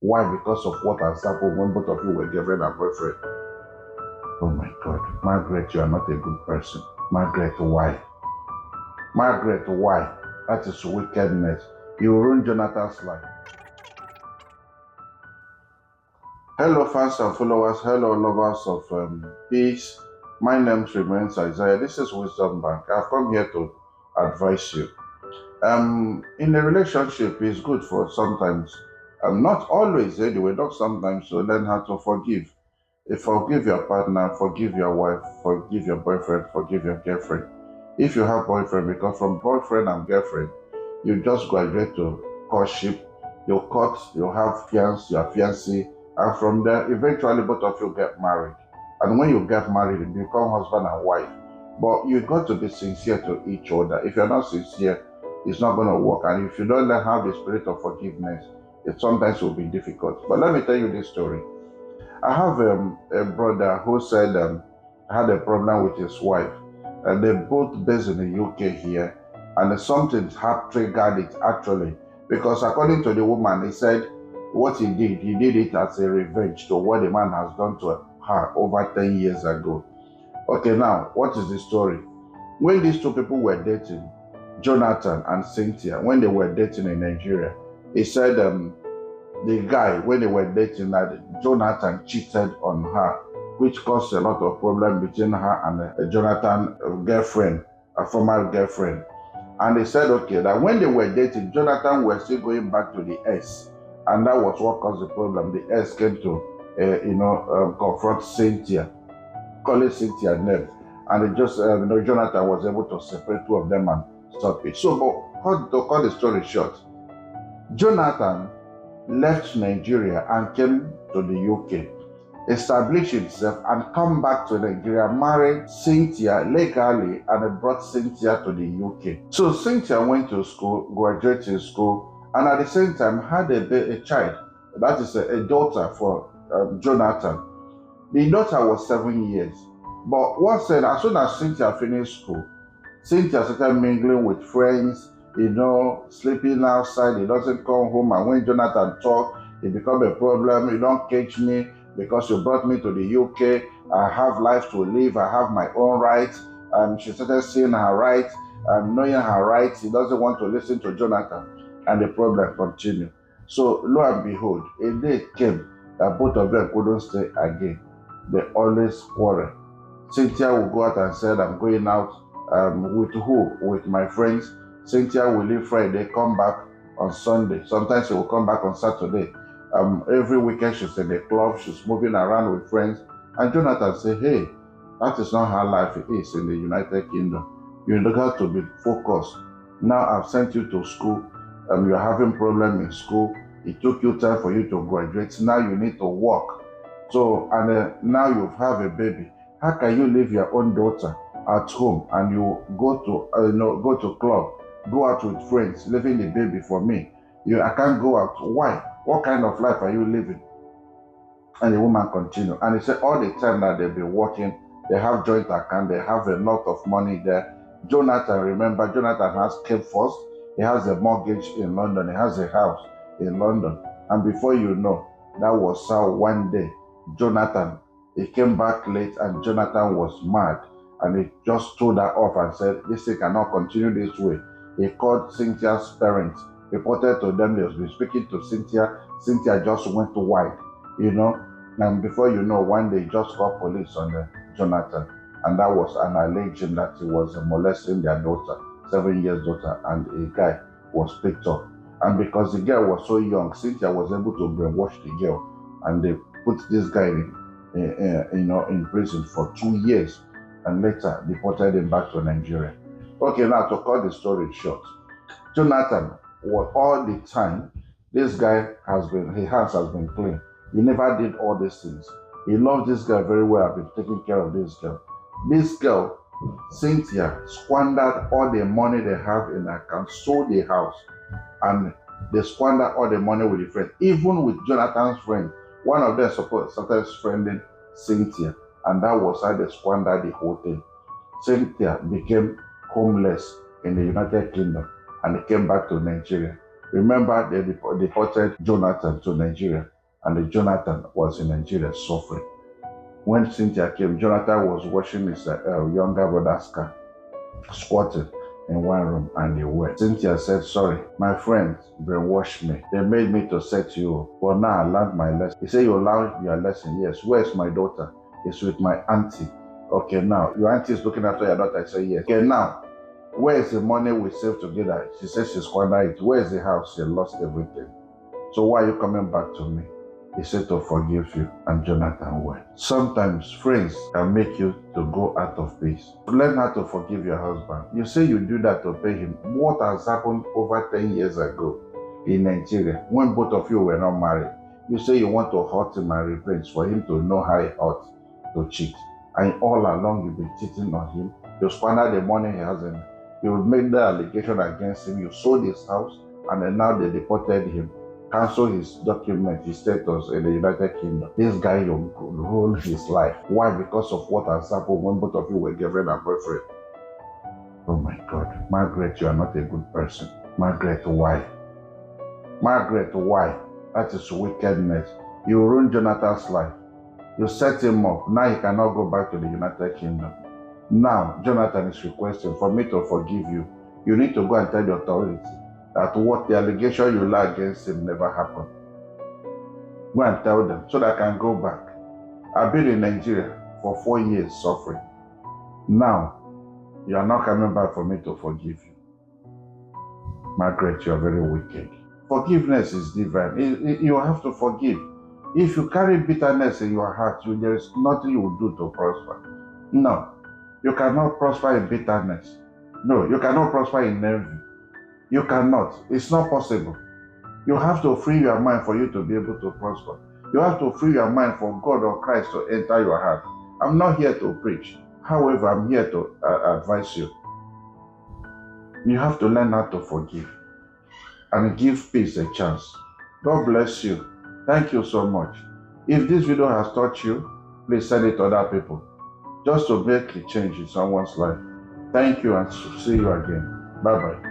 Why? Because of what has happened when both of you were girlfriend and boyfriend. Oh my God. Margaret, you are not a good person. Margaret, why? Margaret, why? That is wickedness. You ruined Jonathan's life. Hello, fans and followers. Hello, lovers of peace. My name remains Isaiah. This is Wisdom Bank. I've come here to advise you. In a relationship, it's good for sometimes, not always anyway, not sometimes, to learn how to forgive. Forgive your partner, forgive your wife, forgive your boyfriend, forgive your girlfriend. If you have boyfriend, because from boyfriend and girlfriend, you just graduate to courtship, you court, you have fiance, your fiancé, and from there, eventually both of you get married. And when you get married, you become husband and wife. But you got to be sincere to each other. If you're not sincere, it's not going to work. And if you don't have the spirit of forgiveness, it sometimes will be difficult. But let me tell you this story. I have a brother who said had a problem with his wife. They're both based in the UK here, and something had triggered it actually. Because according to the woman, he said what he did it as a revenge to what the man has done to her over 10 years ago. Okay, now, what is the story? When these two people were dating, Jonathan and Cynthia, when they were dating in Nigeria, he said the guy, when they were dating, that Jonathan cheated on her, which caused a lot of problem between her and Jonathan girlfriend, a former girlfriend. And they said, okay, that when they were dating, Jonathan was still going back to the ex, and that was what caused the problem. The ex came to, confront Cynthia, calling Cynthia name, and Jonathan was able to separate two of them and stop it. So, but to cut the story short, Jonathan left Nigeria and came to the UK, established himself, and come back to Nigeria, married Cynthia legally, and brought Cynthia to the UK. So Cynthia went to school, graduated school, and at the same time had a child. That is a daughter for Jonathan. The daughter was 7 years. But what said, as soon as Cynthia finished school, Cynthia started mingling with friends, sleeping outside. He doesn't come home. And when Jonathan talk, it become a problem. You don't catch me because you brought me to the UK. I have life to live. I have my own rights. She started seeing her rights, knowing her rights. He doesn't want to listen to Jonathan. And the problem continued. So lo and behold, a day came that both of them couldn't stay again. They always quarrel. Cynthia will go out and say, I'm going out with who? With my friends. Cynthia will leave Friday, come back on Sunday. Sometimes she will come back on Saturday. Every weekend she's in the club, she's moving around with friends. And Jonathan say, hey, that is not how life is in the United Kingdom. You have to be focused. Now I've sent you to school. You're having problem in school. It took you time for you to graduate. Now you need to work. So, and now you have a baby. How can you leave your own daughter at home and you go to club, go out with friends, leaving the baby for me? I can't go out. Why? What kind of life are you living? And the woman continued. And he said all the time that they've been working, they have joint account, they have a lot of money there. Jonathan has came first. He has a mortgage in London. He has a house in London. And before you know, that was how one day Jonathan, he came back late and Jonathan was mad. And he just told her off and said, this thing cannot continue this way. He called Cynthia's parents, reported to them, they was been speaking to Cynthia. Cynthia just went wide, and before you know, one day he just called police on Jonathan. And that was an allegation that he was molesting their daughter, 7 years daughter, and a guy was picked up. And because the girl was so young, Cynthia was able to brainwash the girl, and they put this guy in prison for 2 years, and later deported him back to Nigeria. Okay, now to cut the story short, Jonathan was all the time, this guy his hands has been clean. He never did all these things. He loved this guy very well. I've been taking care of this girl. This girl, Cynthia, squandered all the money they have in their account, sold the house, and they squandered all the money with the friend. Even with Jonathan's friend, one of them started friending Cynthia, and that was how they squandered the whole thing. Cynthia became homeless in the United Kingdom, and he came back to Nigeria. Remember, they deported Jonathan to Nigeria, and the Jonathan was in Nigeria suffering. When Cynthia came, Jonathan was washing his younger brother's car, squatting in one room, and they were. Cynthia said, sorry, my friends brainwashed me. They made me to set you up. But now I learned my lesson. He said, you learned your lesson. Yes. Where's my daughter? It's with my auntie. Okay, now, your auntie is looking after your daughter. I said, yes. Okay, now, where is the money we saved together? She said she squandered it. Where is the house? She lost everything. So why are you coming back to me? He said to forgive you, and Jonathan went. Sometimes friends can make you to go out of peace. Learn how to forgive your husband. You say you do that to pay him. What has happened over 10 years ago in Nigeria when both of you were not married? You say you want to hurt him and revenge for him to know how it hurt to cheat. And all along you've been cheating on him. You squander the money he has in it. You made the allegation against him. You sold his house, and then now they deported him. Cancel his document, his status in the United Kingdom. This guy will rule his life. Why? Because of what has happened when both of you were girlfriend and boyfriend. Oh my God. Margaret, you are not a good person. Margaret, why? Margaret, why? That is wickedness. You ruined Jonathan's life. You set him up. Now he cannot go back to the United Kingdom. Now, Jonathan is requesting for me to forgive you. You need to go and tell the authority that what the allegation you lay against him never happened. Go and tell them so that I can go back. I've been in Nigeria for 4 years suffering. Now, you are not coming back for me to forgive you. Margaret, you are very wicked. Forgiveness is divine. You have to forgive. If you carry bitterness in your heart, there is nothing you will do to prosper. No, you cannot prosper in bitterness. No, you cannot prosper in envy. You cannot. It's not possible. You have to free your mind for you to be able to prosper. You have to free your mind for God or Christ to enter your heart. I'm not here to preach. However, I'm here to advise you. You have to learn how to forgive and give peace a chance. God bless you. Thank you so much. If this video has taught you, please send it to other people, just to make a change in someone's life. Thank you, and see you again. Bye-bye.